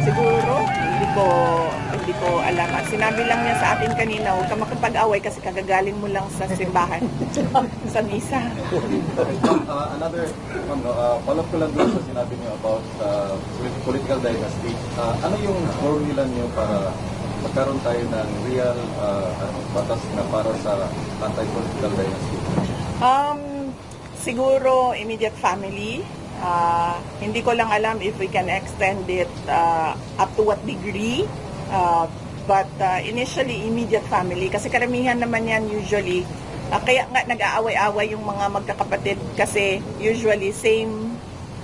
Siguro, hindi ko alam. At sinabi lang niya sa atin kanina, huwag ka makipag-away kasi kagagaling mo lang sa simbahan, sa misa. Another, follow-up ko lang doon sa sinabi niyo about political dynasty. Ano yung formula niyo para magkaroon tayo ng real batas na para sa anti-political dynasty? Siguro, immediate family. Hindi ko lang alam if we can extend it up to what degree. But initially, immediate family. Kasi karamihan naman yan usually. Kaya nga nag-aaway-away yung mga magkakapatid kasi usually same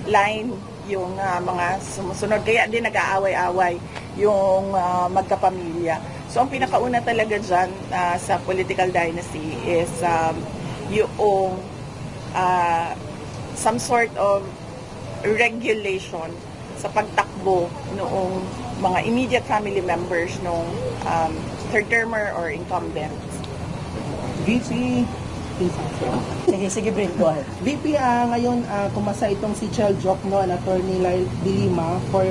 line yung mga sumusunod. Kaya din nag-aaway-away yung magkapamilya. So ang pinakauna talaga dyan sa political dynasty is yung some sort of regulation sa pagtakbo noong mga immediate family members nung third termer or incumbents. VP, Sige, Brent, go ahead. VP, ngayon kumasa itong si Chel Jokno and Attorney Lyle De Lima for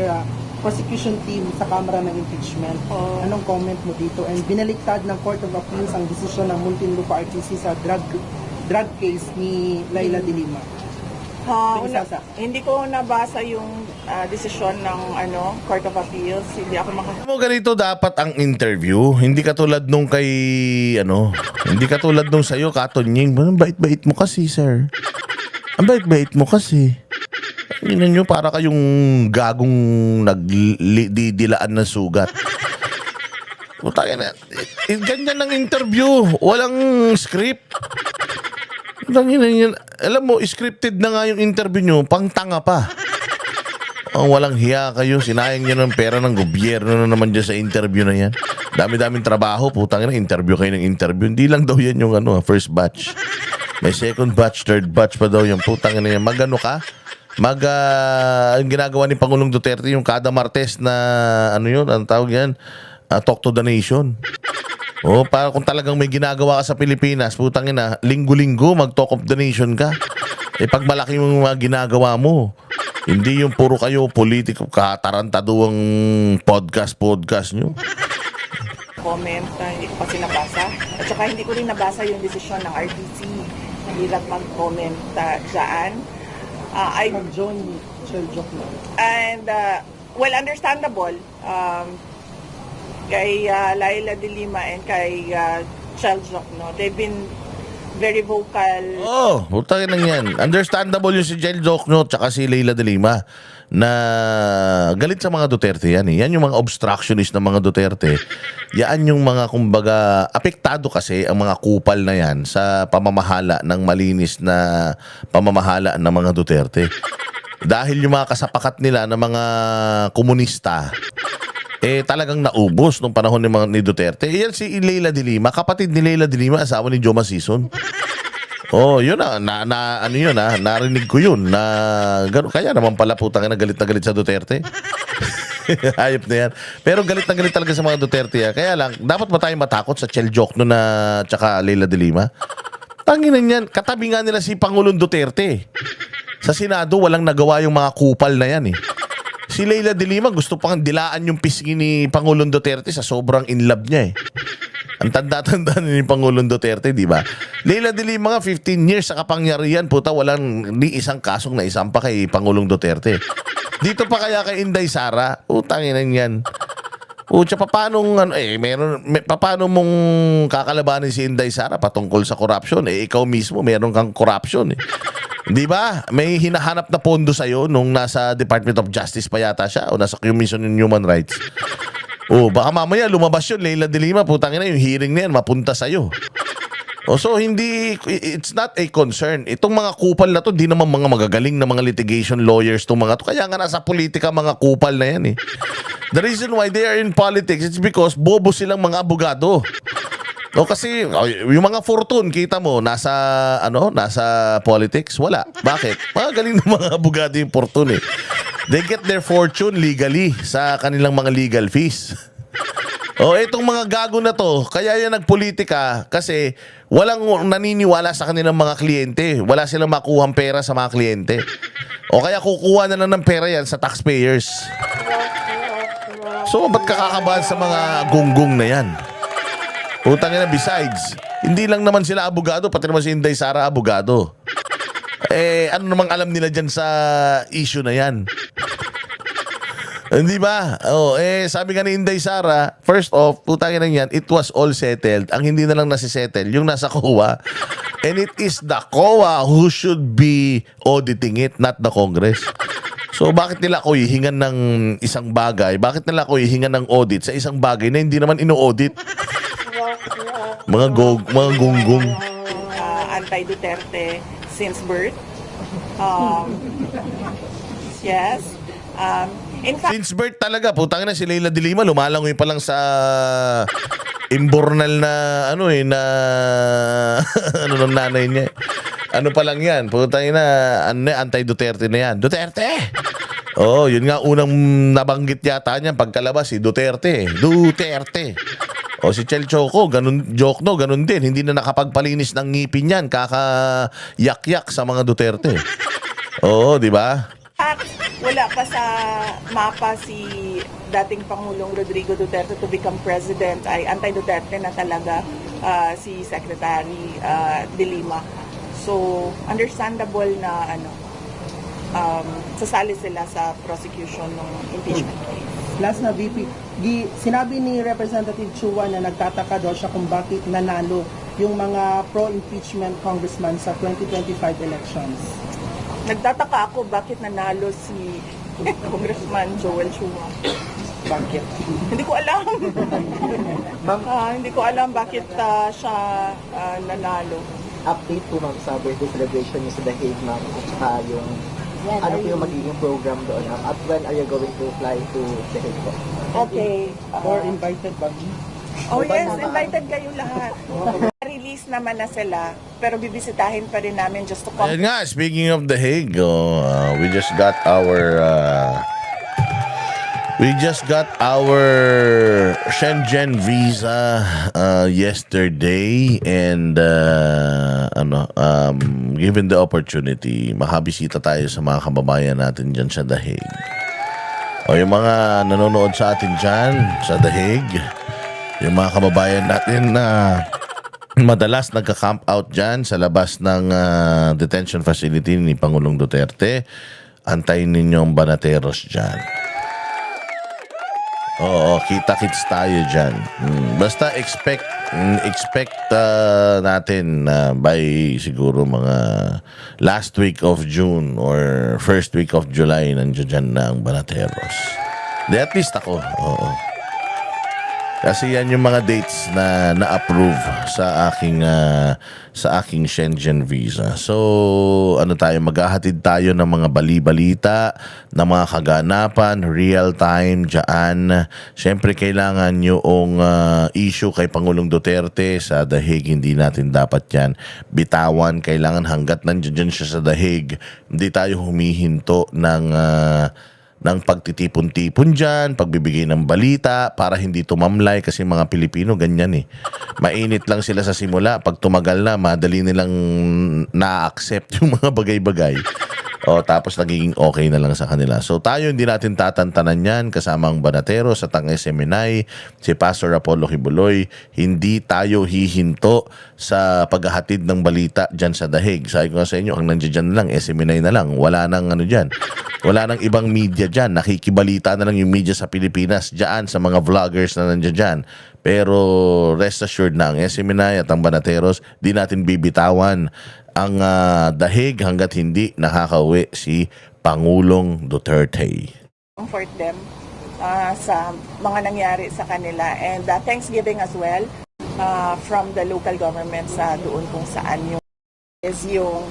prosecution team sa Kamara ng Impeachment. Anong comment mo dito? And binaliktad ng Court of Appeals ang desisyon ng Muntinlupa RTC sa drug case ni Laila De Lima. Hindi ko nabasa yung desisyon ng Court of Appeals. Hindi ako Mo ganito dapat ang interview, hindi katulad nung kay hindi katulad nung sa'yo, Katonying. Ang bait-bait mo kasi, sir. Ang bait-bait mo kasi. Tingnan nyo, para kayong gagong nagdidilaan ng sugat. Ganyan ang interview. Walang script. Alam mo, scripted na nga yung interview nyo, pang tanga pa. Walang hiya kayo, sinayang nyo ng pera ng gobyerno na naman dyan sa interview na yan. Dami-daming trabaho, putang ina, interview kayo ng interview. Hindi lang daw yan yung first batch. May second batch, third batch pa daw yung putang ina yan. Magano ka? Ang ginagawa ni Pangulong Duterte, yung kada Martes na, ang tawag yan, talk to the nation. Para kung talagang may ginagawa ka sa Pilipinas, putang ina, linggo-linggo mag-talk of the nation ka. Pag malaki yung mga ginagawa mo, hindi yung puro kayo politiko, katarantaduang podcast nyo. comment na hindi ko kasi nabasa. At saka hindi ko rin nabasa yung desisyon ng RTC. Hirap mag-comment dyan. John Chel Jokno. And, well, understandable. Kay Laila De Lima and kay Chel Jokno, they've been very vocal. Putangin lang yan. Understandable yung si Chel Jokno tsaka si Laila De Lima na galit sa mga Duterte yan eh. Yan yung mga obstructionist ng mga Duterte. Yan yung mga kumbaga apektado kasi ang mga kupal na yan sa pamamahala ng malinis na pamamahala ng mga Duterte. Dahil yung mga kasapakat nila ng mga komunista talagang naubos nung panahon ni Duterte. Yan si Laila De Lima, kapatid ni Laila De Lima, asawa ni Joma Sison. Yun narinig ko yun na gano'n. Kaya naman pala putang na galit sa Duterte. Hayop na yan. Pero galit na galit talaga sa mga Duterte. Kaya lang, dapat ba tayo matakot sa Chel Jokno na tsaka Laila De Lima? Tanginan yan, katabi nga nila si Pangulong Duterte. Sa Senado, walang nagawa yung mga kupal na yan eh. Si Laila De Lima gusto pang dilaan yung pisngi ni Pangulong Duterte sa sobrang in love niya eh. Ang tanda-tanda ni Pangulong Duterte, di ba? Laila De Lima nga 15 years sa kapangyarihan, puta, walang ni isang kasong na isampa kay Pangulong Duterte. Dito pa kaya kay Inday Sara, utanginan yan. Paano mong kakalabanin si Inday Sara patungkol sa corruption? Ikaw mismo meron kang corruption eh. Di ba? May hinahanap na pondo sa'yo nung nasa Department of Justice pa yata siya o nasa Commission on Human Rights. Baka mamaya lumabas yun, Laila De Lima, putang ina, yung hearing na yan, mapunta sa'yo. So it's not a concern. Itong mga kupal na to, di naman mga magagaling na mga litigation lawyers itong mga to. Kaya nga nasa politika mga kupal na yan eh. The reason why they are in politics, it's because bobo silang mga abogado. Kasi yung mga fortune, kita mo, nasa politics, wala. Bakit? Magaling ng mga abogado yung fortune eh. They get their fortune legally sa kanilang mga legal fees. Itong mga gago na to, kaya yan nagpolitika kasi walang naniniwala sa kanilang mga kliyente. Wala silang makuhang pera sa mga kliyente. Kaya kukuha na lang ng pera yan sa taxpayers. So, ba't kakakabahan sa mga gunggong na yan? Utang na, besides, hindi lang naman sila abogado, pati naman si Inday Sara abogado. Ano namang alam nila dyan sa issue na yan? Hindi ba? Sabi nga ni Inday Sara, first off, putangin na yan, it was all settled. Ang hindi na lang nasisettle, yung nasa COA. And it is the COA who should be auditing it, not the Congress. So bakit nila ako hihingan ng isang bagay? Bakit nila ako hihingan ng audit sa isang bagay na hindi naman ino-audit? Mga gunggong. Anti-Duterte since birth. Yes. In fact, Since birth talaga, putang na si Leila de Lima, lumalangoy pa lang sa imbornal na na ano ng nanay niya. Ano pa lang yan, putang na anti-Duterte na yan. Duterte! Yun nga unang nabanggit yata niya pagkalabas si Duterte. Duterte. Si Chel Choco, ganun, ganun din. Hindi na nakapagpalinis ng ngipin yan. Kaka-yak-yak sa mga Duterte. Di ba? wala pa sa mapa si dating Pangulong Rodrigo Duterte to become president, ay anti-Duterte na talaga si Secretary de Lima. So, understandable na sasali sila sa prosecution ng impeachment case. Last na VP, sinabi ni Representative Chua na nagtataka daw siya kung bakit nanalo yung mga pro-impeachment congressman sa 2025 elections. Nagtataka ako bakit nanalo si Congressman Joel Chua. Bakit? Hindi ko alam. Hindi ko alam bakit siya nanalo. Update po ma'am sa birthday celebration niyo sa The Hague ma'am at saka yung ano po yung magiging program doon ma'am at when are you going to fly to The Hague po? Okay. Or invited ba? Oh yes, invited kayo lahat. Release naman na sila, pero bibisitahin pa rin namin just to come. Ayun nga, speaking of The Hague, we just got our Shenzhen visa yesterday, and given the opportunity, makabisita tayo sa mga kababayan natin dyan sa The Hague. Yung mga nanonood sa atin dyan sa The Hague, yung mga kababayan natin na madalas nagka-camp out dyan sa labas ng detention facility ni Pangulong Duterte, antayin ninyo ang banateros dyan. Oo, kita-kits tayo dyan. Basta expect natin by siguro mga last week of June or first week of July nandiyan dyan na ang banateros. At least ako, oo. Kasi yan yung mga dates na na-approve sa aking Shenzhen visa. So, maghahatid tayo ng mga bali-balita, ng mga kaganapan, real time diyan. Siyempre kailangan yung issue kay Pangulong Duterte sa The Hague, hindi natin dapat yan bitawan. Kailangan hanggat nandiyan siya sa The Hague, hindi tayo humihinto ng pagtitipon-tipon dyan, pagbibigay ng balita para hindi tumamlay, kasi mga Pilipino ganyan eh. Mainit lang sila sa simula, pag tumagal na, madali nilang na-accept yung mga bagay-bagay. Tapos nagiging okay na lang sa kanila. So tayo hindi natin tatantanan yan, kasama ang Banateros at ang SMNI, si Pastor Apollo Kibuloy. Hindi tayo hihinto sa paghahatid ng balita dyan sa The Hague. Sabi ko nga sa inyo, ang nandiyan lang, SMNI na lang. Wala nang dyan. Wala nang ibang media dyan. Nakikibalita na lang yung media sa Pilipinas dyan, sa mga vloggers na nandiyan dyan. Pero rest assured na ang SMNI at ang Banateros, di natin bibitawan ang The Hague hanggat hindi nakakauwi si Pangulong Duterte. Comfort them sa mga nangyari sa kanila, and Thanksgiving as well from the local government sa doon kung saan yung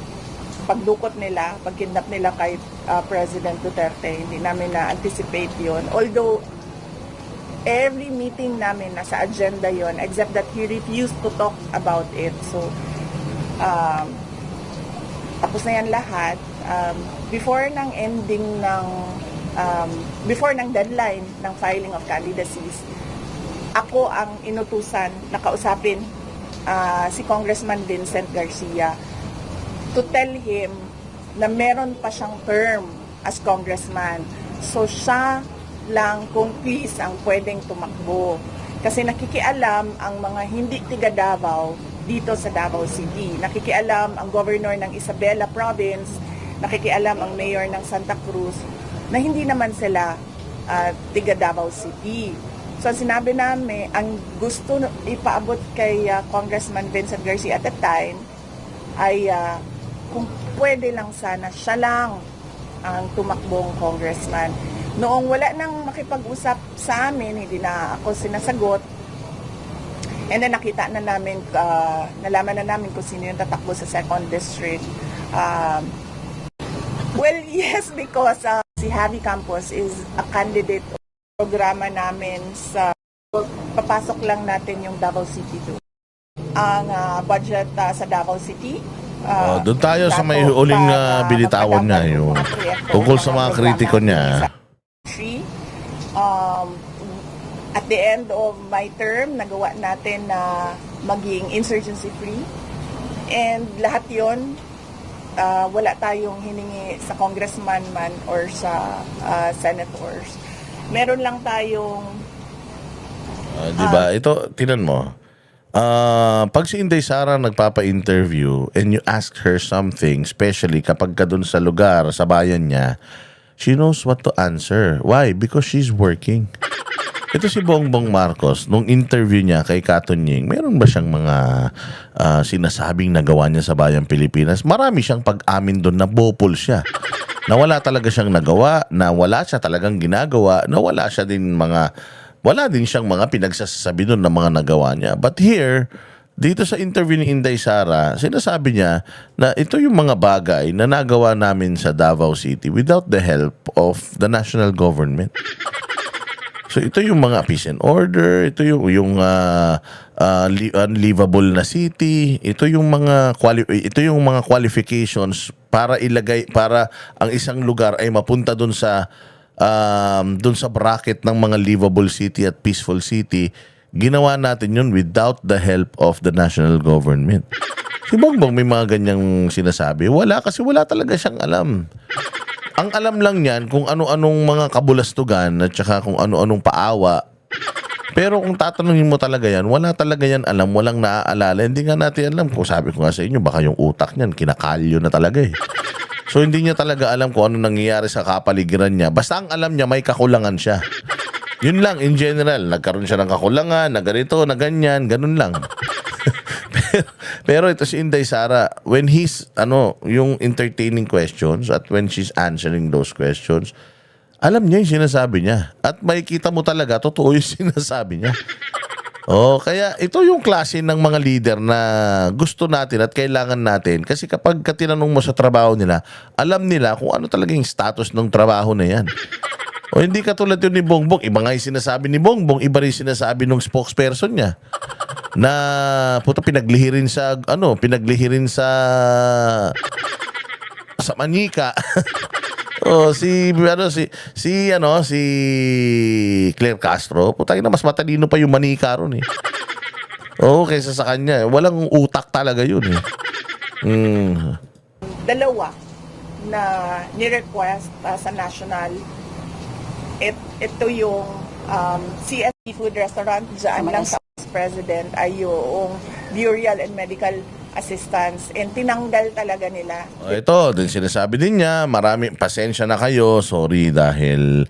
pagdukot nila, pagkidnap nila kay President Duterte. Hindi namin na-anticipate yun. Although every meeting namin nasa agenda yon, except that he refused to talk about it. So tapos na yan lahat. Before ng ending before ng deadline ng filing of candidacies, ako ang inutusan na kausapin si Congressman Vincent Garcia to tell him na meron pa siyang term as congressman. So siya lang kung peace ang pwedeng tumakbo. Kasi nakikialam ang mga hindi tiga Davao dito sa Davao City. Nakikialam ang governor ng Isabela Province, nakikialam ang mayor ng Santa Cruz na hindi naman sila tiga Davao City. So sinabi namin, ang gusto ipaabot kay Congressman Vincent Garcia at that time ay kung pwede lang sana siya lang ang tumakbong congressman. Noong wala nang makipag-usap sa amin, hindi na ako sinasagot. And then nakita na namin, nalaman na namin kung sino yung tatakbo sa 2nd District. Well, yes, because si Javi Campos is a candidate o programa namin sa papasok lang natin yung Davao City to. Ang budget sa Davao City. Doon tayo sa may huling binitawan niya, yung tungkol sa mga kritiko niya. At the end of my term, nagawa natin na maging insurgency free. And lahat yon wala tayong hiningi sa congressman man or sa senators. Meron lang tayong Diba? Ito, tinan mo. Pag si Inday Sara nagpapa-interview and you ask her something, especially kapag ka dun sa lugar, sa bayan niya, she knows what to answer. Why? Because she's working. Ito si Bongbong Marcos, nung interview niya kay Katunying, meron ba siyang mga sinasabing nagawa niya sa bayang Pilipinas? Marami siyang pag-amin doon na bopol siya. Na wala talaga siyang nagawa, na wala siya talagang ginagawa, na wala din siyang mga pinagsasabi doon na mga nagawa niya. But here, dito sa interview ni Inday Sara, sinasabi niya na ito yung mga bagay na nagawa namin sa Davao City without the help of the national government. So ito yung mga peace and order, ito yung unlivable na city, ito yung mga qualifications para ang isang lugar ay mapunta doon sa bracket ng mga livable city at peaceful city. Ginawa natin yun without the help of the national government. Si Bongbong may mga ganyang sinasabi. Wala, kasi wala talaga siyang alam. Ang alam lang niyan kung ano-anong mga kabulastugan at saka kung ano-anong paawa. Pero kung tatanungin mo talaga yan, wala talaga yan alam, walang naaalala. Hindi nga natin alam. Kung sabi ko nga sa inyo, baka yung utak niyan, kinakalyo na talaga eh. So hindi niya talaga alam kung ano nangyayari sa kapaligiran niya. Basta ang alam niya, may kakulangan siya. Yun lang, in general. Nagkaroon siya ng kakulangan, na ganito, na ganyan, ganun lang. pero ito si Inday Sara, when he's, yung entertaining questions at when she's answering those questions, alam niya yung sinasabi niya. At makikita mo talaga, totoo yung sinasabi niya. Kaya ito yung klase ng mga leader na gusto natin at kailangan natin. Kasi kapag tinanong mo sa trabaho nila, alam nila kung ano talaga yung status ng trabaho na yan. Hindi katulad yun ni Bongbong. Iba nga yung sinasabi ni Bongbong, iba rin sinasabi ng spokesperson niya. Na pinaglihirin sa Manika. Si Claire Castro, na mas matalino pa yung Manika ron eh. Kaysa sa kanya, walang utak talaga yun eh. Dalawa na ni-request sa national. Ito yung CSP Food Restaurant dyan lang sa President ay yung burial and medical assistance, and tinanggal talaga nila. Ito, din sinasabi din niya, pasensya na kayo, sorry dahil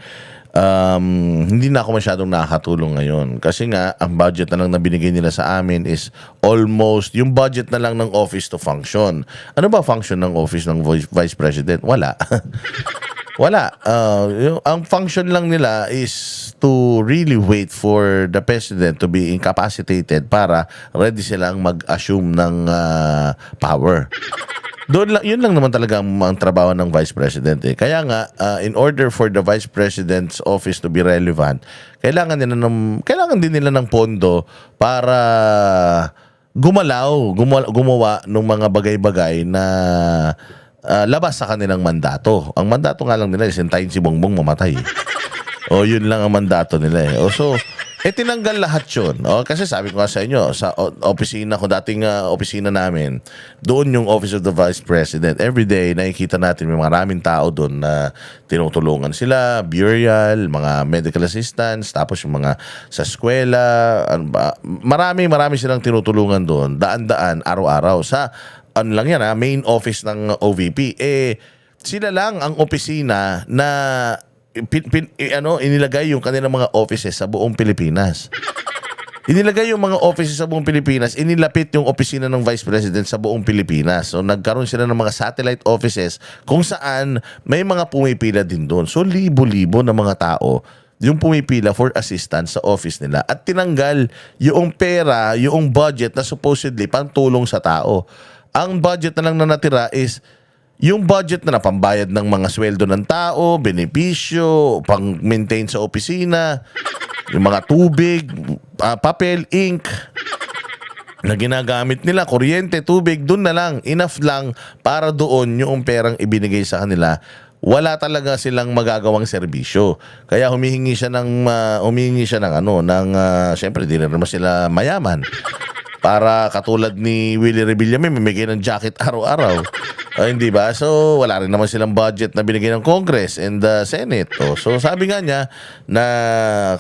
hindi na ako masyadong nakakatulong ngayon. Kasi nga, ang budget na lang na binigay nila sa amin is almost yung budget na lang ng office to function. Ano ba function ng office ng Vice President? Wala. Wala. Ang function lang nila is to really wait for the President to be incapacitated para ready silang mag-assume ng power. Yun lang naman talaga ang trabaho ng Vice President eh. Kaya nga, in order for the Vice President's office to be relevant, kailangan din nila ng pondo para gumawa ng mga bagay-bagay na labas sa kanilang mandato. Ang mandato nga lang nila is hintayin si Bongbong mamatay. Yun lang ang mandato nila eh. So, tinanggal lahat yun. Kasi sabi ko nga sa inyo, sa opisina ko, dating opisina namin, doon yung Office of the Vice President. Every day, nakikita natin may maraming tao doon na tinutulungan sila, burial, mga medical assistants, tapos yung mga sa eskwela, marami silang tinutulungan doon, daan-daan, araw-araw. Sa, lang yan main office ng OVP. Sila lang ang opisina na inilagay yung kanilang mga offices sa buong Pilipinas. Inilagay yung mga offices sa buong Pilipinas, inilapit yung opisina ng Vice President sa buong Pilipinas. So nagkaroon sila ng mga satellite offices kung saan may mga pumipila din doon. So libo-libo na mga tao yung pumipila for assistance sa office nila at tinanggal yung pera, yung budget na supposedly pantulong sa tao. Ang budget na lang na natira is yung budget na pambayad ng mga sweldo ng tao, benepisyo, pang-maintain sa opisina, yung mga tubig, papel, ink, na ginagamit nila, kuryente, tubig, dun na lang, enough lang para doon yung perang ibinigay sa kanila. Wala talaga silang magagawang serbisyo. Kaya humihingi siya ng syempre di na naman sila mayaman. Para katulad ni Willie Revillame, mamigay ng jacket araw-araw. Hindi ba? So, wala rin naman silang budget na binigay ng Congress and the Senate. So, sabi nga niya na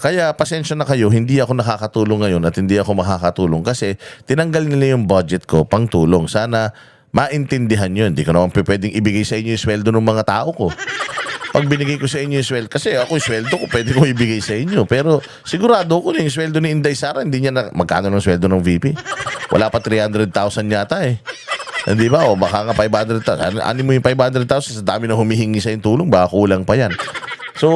kaya pasensya na kayo, hindi ako nakakatulong ngayon at hindi ako makakatulong kasi tinanggal nila yung budget ko pang tulong. Sana maintindihan yun. Hindi ko naman pwedeng ibigay sa inyo yung sweldo ng mga tao ko. Pag binigay ko sa inyo yung sweldo, kasi ako yung sweldo ko, pwede ko ibigay sa inyo. Pero sigurado ko na yung sweldo ni Inday Sara, hindi niya magkano ng sweldo ng VP? Wala pa 300,000 yata eh. Hindi ba? O baka nga 500,000. Ano mo yung 500,000? Sa dami na humihingi sa yung tulong, baka kulang pa yan. So,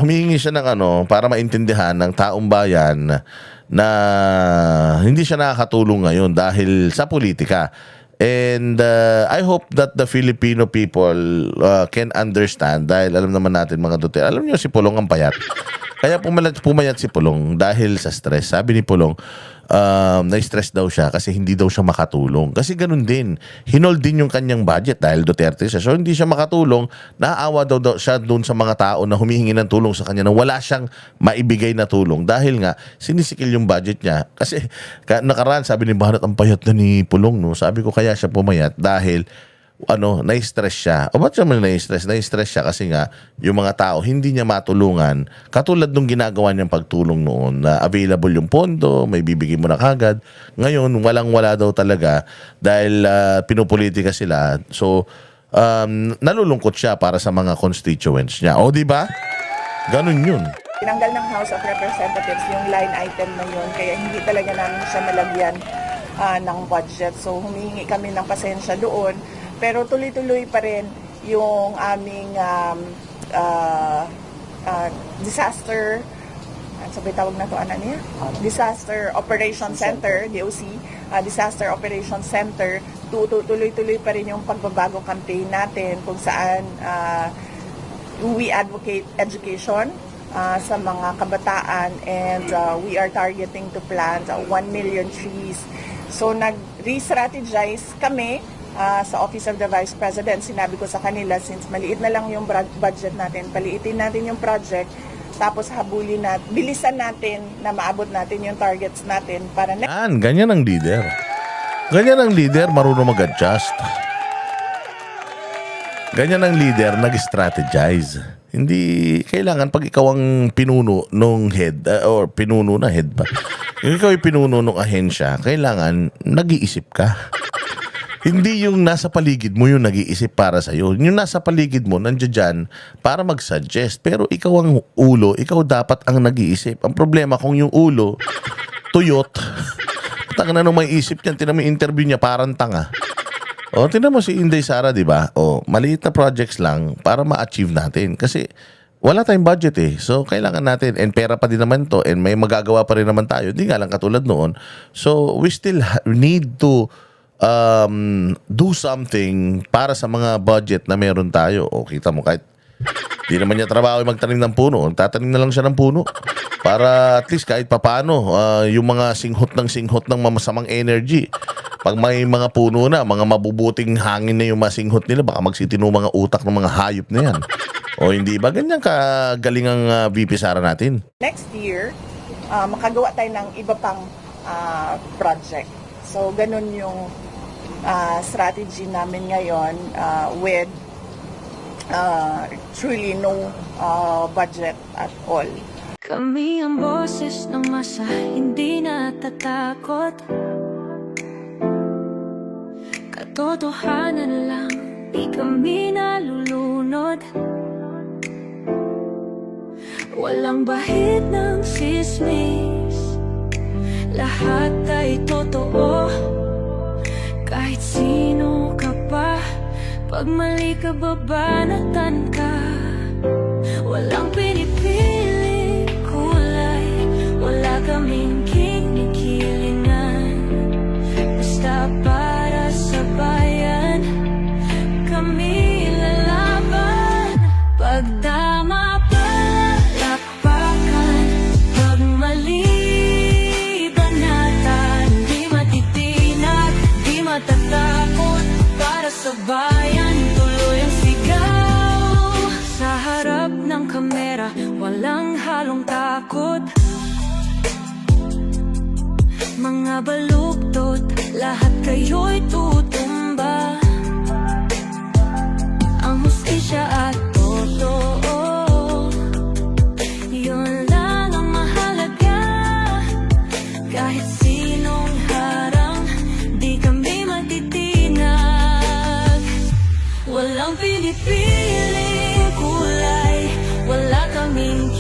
humihingi siya ng para maintindihan ng taong bayan na hindi siya nakakatulong ngayon dahil sa politika. And I hope that the Filipino people can understand dahil alam naman natin mga Duterte. Alam niyo si Pulong ang payat. Kaya pumayat si Pulong dahil sa stress. Sabi ni Pulong, na-stress daw siya kasi hindi daw siya makatulong. Kasi ganun din. Hinold din yung kanyang budget dahil Duterte siya. So hindi siya makatulong. Naaawa daw siya doon sa mga tao na humihingi ng tulong sa kanya na wala siyang maibigay na tulong dahil nga sinisikil yung budget niya. Kasi nakaraan sabi ni Banat ang payat na ni Pulong. No? Sabi ko kaya siya pumayat dahil na-stress siya. O ba't siya na-stress? Na-stress siya kasi nga yung mga tao hindi niya matulungan katulad nung ginagawa niyang pagtulong noon na available yung pondo, may bibigay mo na kagad. Ngayon, walang-wala daw talaga dahil pinupolitika sila. So, nalulungkot siya para sa mga constituents niya. O, di ba? Ganun yun. Tinanggal ng House of Representatives yung line item na yun, kaya hindi talaga namin siya malagyan ng budget. So, humingi kami ng pasensya doon. Pero tuloy-tuloy pa rin yung aming disaster, sabi tawag na to, niya? Disaster Operation Center, DOC, Disaster Operation Center. Tuloy-tuloy pa rin yung pagbabago campaign natin kung saan we advocate education sa mga kabataan and we are targeting to plant 1 million trees. So nag-re-strategize kami sa Office of the Vice President. Sinabi ko sa kanila, since maliit na lang yung budget natin, paliitin natin yung project, tapos habulin natin, bilisan natin na maabot natin yung targets natin para Ganyan ang leader. Ganyan ang leader, marunong mag-adjust. Ganyan ang leader, nag-strategize. Hindi kailangan pag ikaw ang pinuno nung head or pinuno na head pa. Kung ikaw ay pinuno nung ahensya, kailangan nag-iisip ka. Hindi yung nasa paligid mo yung nag-iisip para sa'yo. Yung nasa paligid mo, nandiyan dyan para mag-suggest. Pero ikaw ang ulo, ikaw dapat ang nag-iisip. Ang problema kung yung ulo, tuyot. Tanga na nung may isip niyan, tinan mo yung interview niya, parang tanga. O, tinan mo si Inday Sara, di ba? O, maliit na projects lang para ma-achieve natin. Kasi wala tayong budget eh. So, kailangan natin. And pera pa din naman to. And may magagawa pa rin naman tayo. Hindi nga lang katulad noon. So, we still need to do something para sa mga budget na meron tayo. O kita mo, kahit di naman niya trabaho magtanim ng puno, tatanim na lang siya ng puno para at least kahit papano yung mga singhot ng mamasamang energy, pag may mga puno na, mga mabubuting hangin na yung masinghot nila, baka magsitino mga utak ng mga hayop na yan. O hindi ba ganyan kagaling ang VP Sara natin? Next year, makagawa tayo ng iba pang project. So, ganun yung strategy namin ngayon with truly no budget at all. Kami ang boses ng masa, hindi natatakot. Katotohanan lang, di kami nalulunod. Walang bahid ng sismis, lahat ay totoo. Kahit sino ka pa, pag mali ka babanatan ka. Walang pinipili kulay, wala kaming kinikilingan. Basta para sa bayan, kami lalaban. Pagdama palakpakan, pag mali banatan. Di matitinag, di matatakot, para sa bayan tuloy ang sigaw. Sa harap ng kamera, walang halong takot. Mga baluktot, lahat kayo'y tutumba. Ang hustisya at totoo, yun lang ang mahalaga. Kahit sinong harang, di kami matitinag. Walang pinipiling kulay, wala kaming